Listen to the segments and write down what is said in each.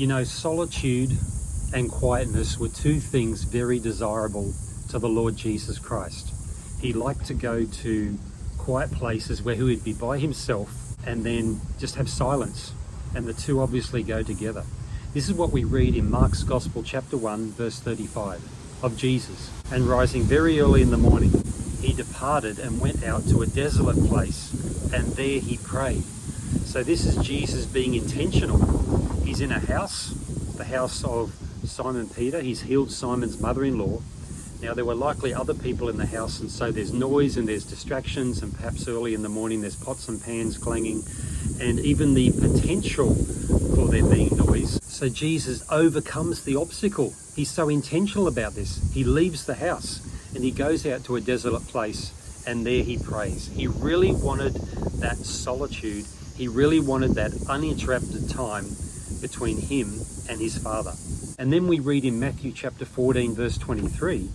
You know, solitude and quietness were two things very desirable to the Lord Jesus Christ. He liked to go to quiet places where he would be by himself and then just have silence, and the two obviously go together. This is what we read in Mark's Gospel, chapter 1, verse 35, of Jesus. And rising very early in the morning, he departed and went out to a desolate place, and there he prayed. So this is Jesus being intentional. He's in a house, the house of Simon Peter. He's healed Simon's mother-in-law. Now there were likely other people in the house, and so there's noise and there's distractions, and perhaps early in the morning there's pots and pans clanging, and even the potential for there being noise. So Jesus overcomes the obstacle. He's so intentional about this. He leaves the house and he goes out to a desolate place, and there he prays. He really wanted that solitude. He really wanted that uninterrupted time between him and his Father. And then we read in Matthew chapter 14, verse 23,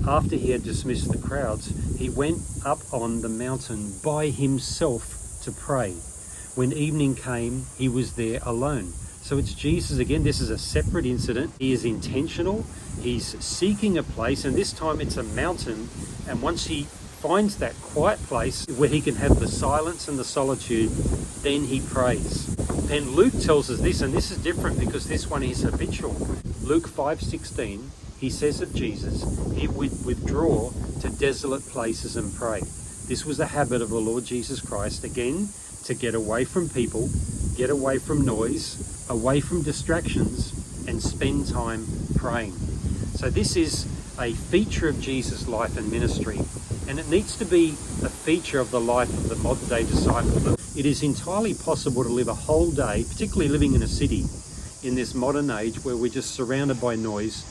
after he had dismissed the crowds, he went up on the mountain by himself to pray. When evening came, he was there alone. So it's Jesus again. This is a separate incident. He is intentional. He's seeking a place, and this time it's a mountain. And once he finds that quiet place where he can have the silence and the solitude, then he prays. And Luke tells us this, and this is different because this one is habitual. Luke 5:16, he says of Jesus, he would withdraw to desolate places and pray. This was a habit of the Lord Jesus Christ, again, to get away from people, get away from noise, away from distractions, and spend time praying. So this is a feature of Jesus' life and ministry, and it needs to be a feature of the life of the modern day disciple. It is entirely possible to live a whole day, particularly living in a city in this modern age where we're just surrounded by noise.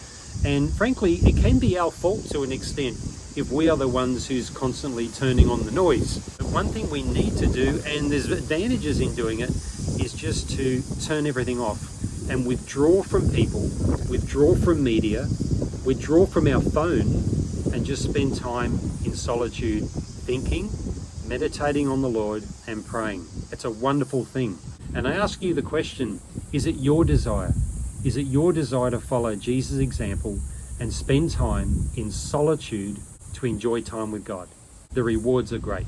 And frankly, it can be our fault to an extent if we are the ones who's constantly turning on the noise. But one thing we need to do, and there's advantages in doing it, is just to turn everything off and withdraw from people, withdraw from media, withdraw from our phone, and just spend time in solitude, thinking, meditating on the Lord, and praying. It's a wonderful thing. And I ask you the question, is it your desire? Is it your desire to follow Jesus' example and spend time in solitude to enjoy time with God? The rewards are great.